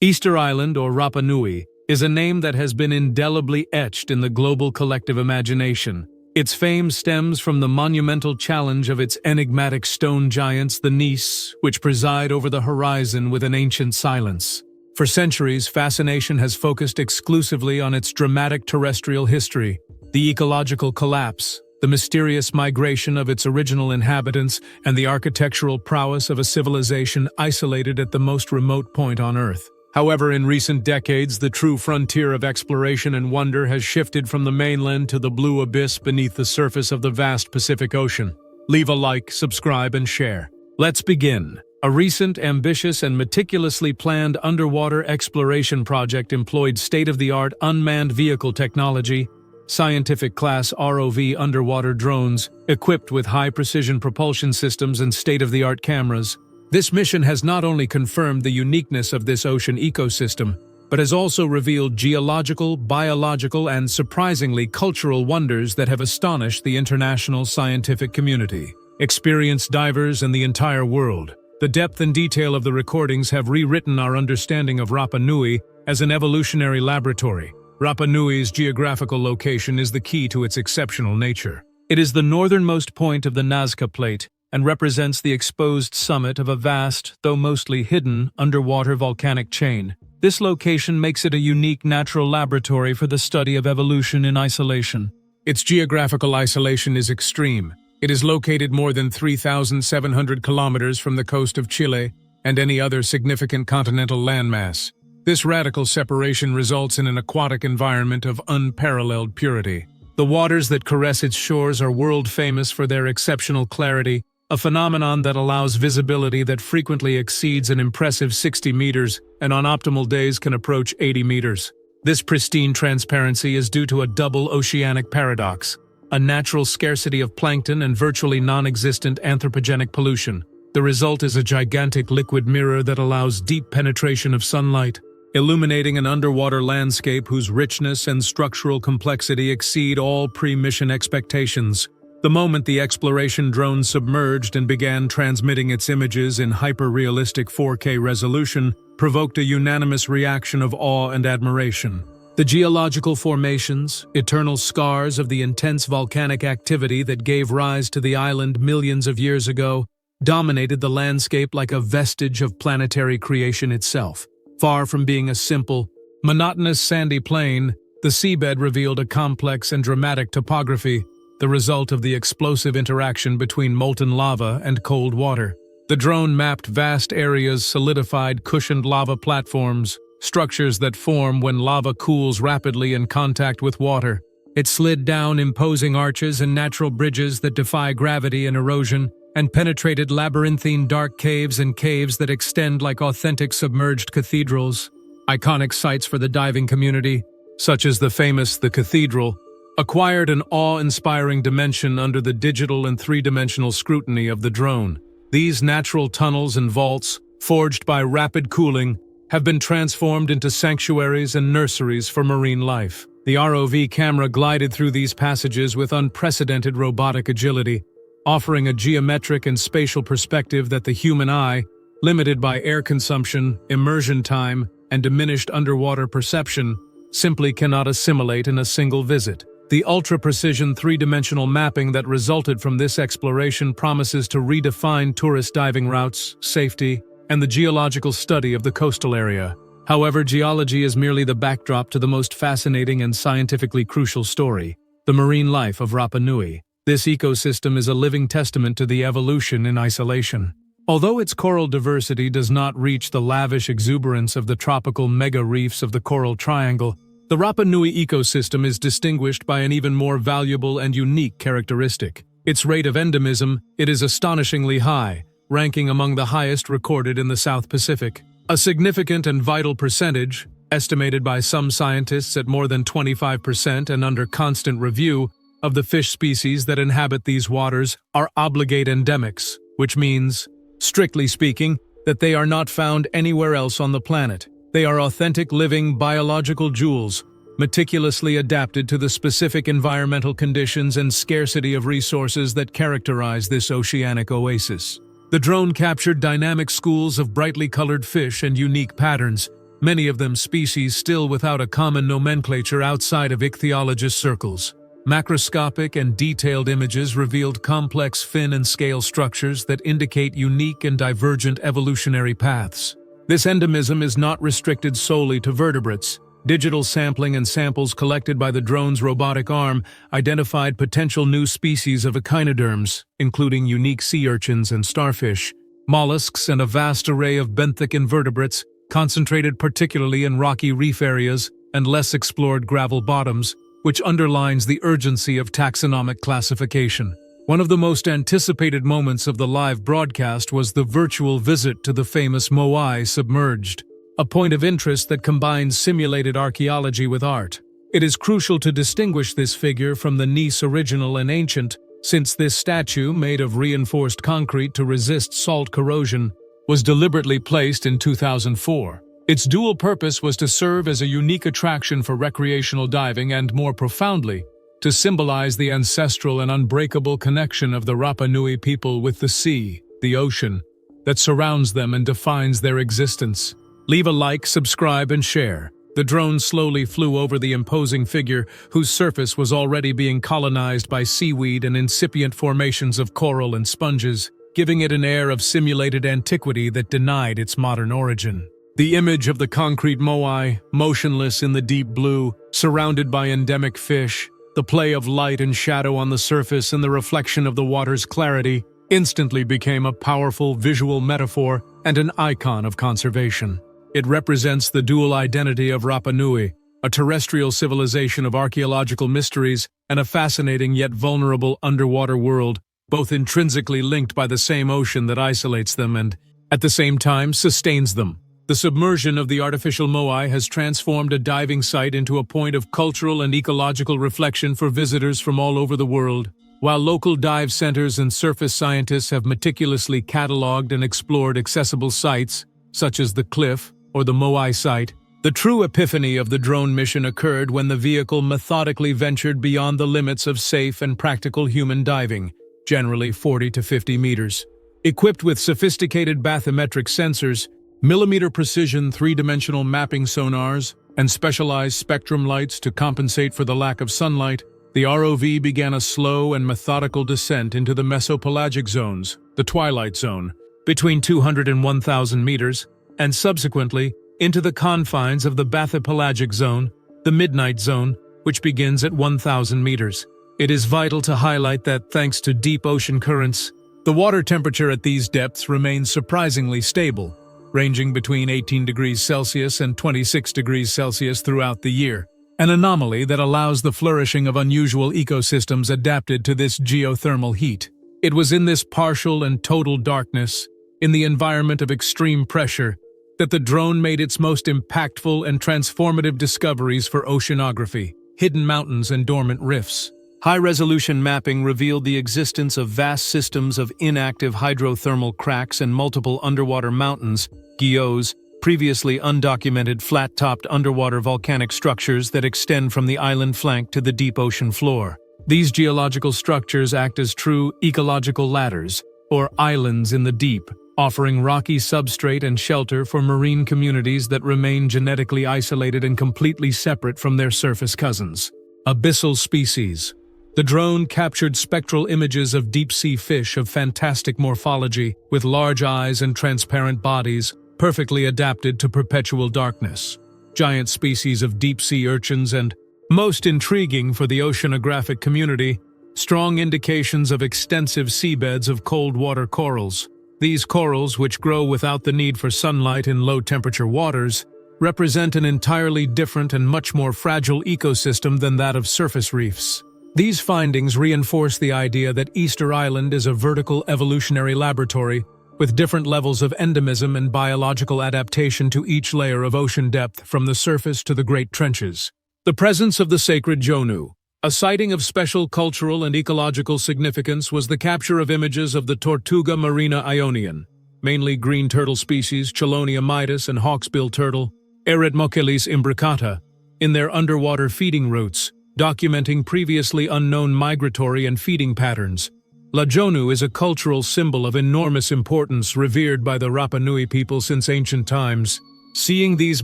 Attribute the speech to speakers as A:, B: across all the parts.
A: Easter Island, or Rapa Nui, is a name that has been indelibly etched in the global collective imagination. Its fame stems from the monumental challenge of its enigmatic stone giants, the Nis, which preside over the horizon with an ancient silence. For centuries, fascination has focused exclusively on its dramatic terrestrial history, the ecological collapse, the mysterious migration of its original inhabitants, and the architectural prowess of a civilization isolated at the most remote point on Earth. However, in recent decades, the true frontier of exploration and wonder has shifted from the mainland to the blue abyss beneath the surface of the vast Pacific Ocean. Leave a like, subscribe, and share. Let's begin. A recent, ambitious, and meticulously planned underwater exploration project employed state-of-the-art unmanned vehicle technology, scientific-class ROV underwater drones, equipped with high-precision propulsion systems and state-of-the-art cameras. This mission has not only confirmed the uniqueness of this ocean ecosystem, but has also revealed geological, biological, and surprisingly cultural wonders that have astonished the international scientific community, experienced divers, and the entire world. The depth and detail of the recordings have rewritten our understanding of Rapa Nui as an evolutionary laboratory. Rapa Nui's geographical location is the key to its exceptional nature. It is the northernmost point of the Nazca Plate and represents the exposed summit of a vast, though mostly hidden, underwater volcanic chain. This location makes it a unique natural laboratory for the study of evolution in isolation. Its geographical isolation is extreme. It is located more than 3,700 kilometers from the coast of Chile and any other significant continental landmass. This radical separation results in an aquatic environment of unparalleled purity. The waters that caress its shores are world-famous for their exceptional clarity, a phenomenon that allows visibility that frequently exceeds an impressive 60 meters and on optimal days can approach 80 meters. This pristine transparency is due to a double oceanic paradox: a natural scarcity of plankton and virtually non-existent anthropogenic pollution. The result is a gigantic liquid mirror that allows deep penetration of sunlight, illuminating an underwater landscape whose richness and structural complexity exceed all pre-mission expectations. The moment the exploration drone submerged and began transmitting its images in hyper-realistic 4K resolution provoked a unanimous reaction of awe and admiration. The geological formations, eternal scars of the intense volcanic activity that gave rise to the island millions of years ago, dominated the landscape like a vestige of planetary creation itself. Far from being a simple, monotonous sandy plain, the seabed revealed a complex and dramatic topography, the result of the explosive interaction between molten lava and cold water. The drone mapped vast areas, solidified, cushioned lava platforms, structures that form when lava cools rapidly in contact with water. It slid down imposing arches and natural bridges that defy gravity and erosion, and penetrated labyrinthine dark caves and caves that extend like authentic submerged cathedrals. Iconic sites for the diving community, such as the famous The Cathedral, acquired an awe-inspiring dimension under the digital and three-dimensional scrutiny of the drone. These natural tunnels and vaults, forged by rapid cooling, have been transformed into sanctuaries and nurseries for marine life. The ROV camera glided through these passages with unprecedented robotic agility, offering a geometric and spatial perspective that the human eye, limited by air consumption, immersion time, and diminished underwater perception, simply cannot assimilate in a single visit. The ultra-precision three-dimensional mapping that resulted from this exploration promises to redefine tourist diving routes, safety, and the geological study of the coastal area. However, geology is merely the backdrop to the most fascinating and scientifically crucial story: the marine life of Rapa Nui. This ecosystem is a living testament to the evolution in isolation. Although its coral diversity does not reach the lavish exuberance of the tropical mega-reefs of the Coral Triangle, the Rapa Nui ecosystem is distinguished by an even more valuable and unique characteristic. Its rate of endemism, it is astonishingly high, ranking among the highest recorded in the South Pacific. A significant and vital percentage, estimated by some scientists at more than 25% and under constant review, of the fish species that inhabit these waters are obligate endemics, which means, strictly speaking, that they are not found anywhere else on the planet. They are authentic living biological jewels, meticulously adapted to the specific environmental conditions and scarcity of resources that characterize this oceanic oasis. The drone captured dynamic schools of brightly colored fish and unique patterns, many of them species still without a common nomenclature outside of ichthyologist circles. Macroscopic and detailed images revealed complex fin and scale structures that indicate unique and divergent evolutionary paths. This endemism is not restricted solely to vertebrates. Digital sampling and samples collected by the drone's robotic arm identified potential new species of echinoderms, including unique sea urchins and starfish, mollusks, and a vast array of benthic invertebrates, concentrated particularly in rocky reef areas and less explored gravel bottoms, which underlines the urgency of taxonomic classification. One of the most anticipated moments of the live broadcast was the virtual visit to the famous Moai submerged, a point of interest that combines simulated archaeology with art. It is crucial to distinguish this figure from the Nice original and ancient, since this statue, made of reinforced concrete to resist salt corrosion, was deliberately placed in 2004. Its dual purpose was to serve as a unique attraction for recreational diving and, more profoundly, to symbolize the ancestral and unbreakable connection of the Rapa Nui people with the sea, the ocean, that surrounds them and defines their existence. Leave a like, subscribe, and share. The drone slowly flew over the imposing figure, whose surface was already being colonized by seaweed and incipient formations of coral and sponges, giving it an air of simulated antiquity that denied its modern origin. The image of the concrete moai, motionless in the deep blue, surrounded by endemic fish, the play of light and shadow on the surface and the reflection of the water's clarity, instantly became a powerful visual metaphor and an icon of conservation. It represents the dual identity of Rapa Nui, a terrestrial civilization of archaeological mysteries and a fascinating yet vulnerable underwater world, both intrinsically linked by the same ocean that isolates them and, at the same time, sustains them. The submersion of the artificial moai has transformed a diving site into a point of cultural and ecological reflection for visitors from all over the world. While local dive centers and surface scientists have meticulously catalogued and explored accessible sites, such as the cliff or the Moai site, the true epiphany of the drone mission occurred when the vehicle methodically ventured beyond the limits of safe and practical human diving, generally 40 to 50 meters. Equipped with sophisticated bathymetric sensors, millimeter-precision three-dimensional mapping sonars, and specialized spectrum lights to compensate for the lack of sunlight, the ROV began a slow and methodical descent into the mesopelagic zones, the twilight zone, between 200 and 1,000 meters, and subsequently into the confines of the bathypelagic zone, the midnight zone, which begins at 1,000 meters. It is vital to highlight that, thanks to deep ocean currents, the water temperature at these depths remains surprisingly stable, ranging between 18 degrees Celsius and 26 degrees Celsius throughout the year, an anomaly that allows the flourishing of unusual ecosystems adapted to this geothermal heat. It was in this partial and total darkness, in the environment of extreme pressure, that the drone made its most impactful and transformative discoveries for oceanography: hidden mountains and dormant rifts. High-resolution mapping revealed the existence of vast systems of inactive hydrothermal cracks and multiple underwater mountains, guyots, previously undocumented flat-topped underwater volcanic structures that extend from the island flank to the deep ocean floor. These geological structures act as true ecological ladders, or islands in the deep, offering rocky substrate and shelter for marine communities that remain genetically isolated and completely separate from their surface cousins. Abyssal species. The drone captured spectral images of deep-sea fish of fantastic morphology, with large eyes and transparent bodies, perfectly adapted to perpetual darkness. Giant species of deep-sea urchins and, most intriguing for the oceanographic community, strong indications of extensive seabeds of cold-water corals. These corals, which grow without the need for sunlight in low-temperature waters, represent an entirely different and much more fragile ecosystem than that of surface reefs. These findings reinforce the idea that Easter Island is a vertical evolutionary laboratory, with different levels of endemism and biological adaptation to each layer of ocean depth from the surface to the great trenches. The presence of the sacred Jonu. A sighting of special cultural and ecological significance was the capture of images of the Tortuga marina ionian, mainly green turtle species Chelonia mitis and hawksbill turtle, Eretmocheles imbricata, in their underwater feeding routes, documenting previously unknown migratory and feeding patterns. La Jonu is a cultural symbol of enormous importance revered by the Rapa Nui people since ancient times. Seeing these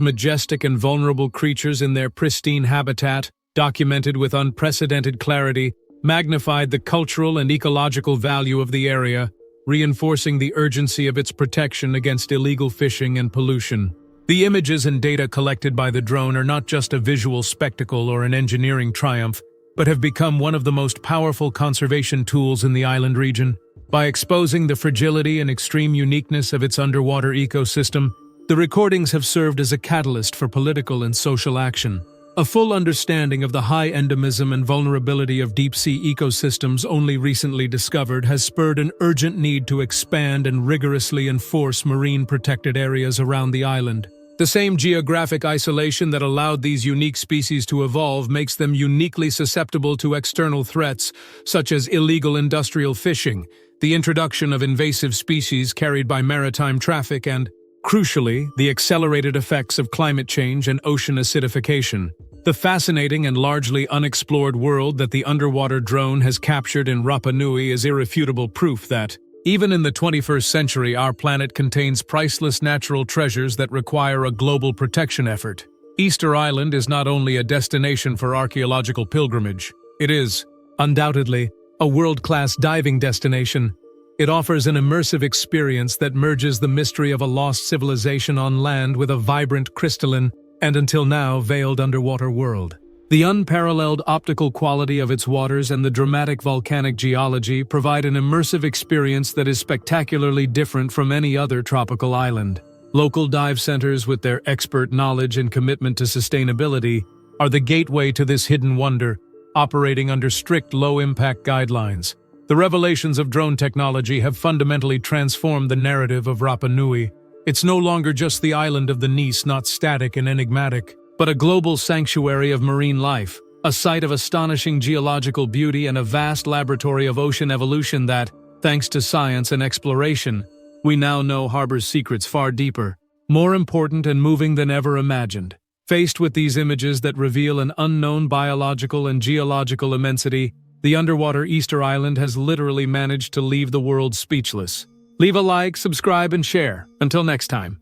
A: majestic and vulnerable creatures in their pristine habitat, documented with unprecedented clarity, magnified the cultural and ecological value of the area, reinforcing the urgency of its protection against illegal fishing and pollution. The images and data collected by the drone are not just a visual spectacle or an engineering triumph, but have become one of the most powerful conservation tools in the island region. By exposing the fragility and extreme uniqueness of its underwater ecosystem, the recordings have served as a catalyst for political and social action. A full understanding of the high endemism and vulnerability of deep-sea ecosystems only recently discovered has spurred an urgent need to expand and rigorously enforce marine protected areas around the island. The same geographic isolation that allowed these unique species to evolve makes them uniquely susceptible to external threats, such as illegal industrial fishing, the introduction of invasive species carried by maritime traffic, and, crucially, the accelerated effects of climate change and ocean acidification. The fascinating and largely unexplored world that the underwater drone has captured in Rapa Nui is irrefutable proof that, even in the 21st century, our planet contains priceless natural treasures that require a global protection effort. Easter Island is not only a destination for archaeological pilgrimage, it is, undoubtedly, a world-class diving destination. It offers an immersive experience that merges the mystery of a lost civilization on land with a vibrant, crystalline, and until now veiled underwater world. The unparalleled optical quality of its waters and the dramatic volcanic geology provide an immersive experience that is spectacularly different from any other tropical island. Local dive centers, with their expert knowledge and commitment to sustainability, are the gateway to this hidden wonder, operating under strict low-impact guidelines. The revelations of drone technology have fundamentally transformed the narrative of Rapa Nui. It's no longer just the island of the Nice, not static and enigmatic, but a global sanctuary of marine life, a site of astonishing geological beauty and a vast laboratory of ocean evolution that, thanks to science and exploration, we now know harbors secrets far deeper, more important and moving than ever imagined. Faced with these images that reveal an unknown biological and geological immensity, the underwater Easter Island has literally managed to leave the world speechless. Leave a like, subscribe, and share. Until next time.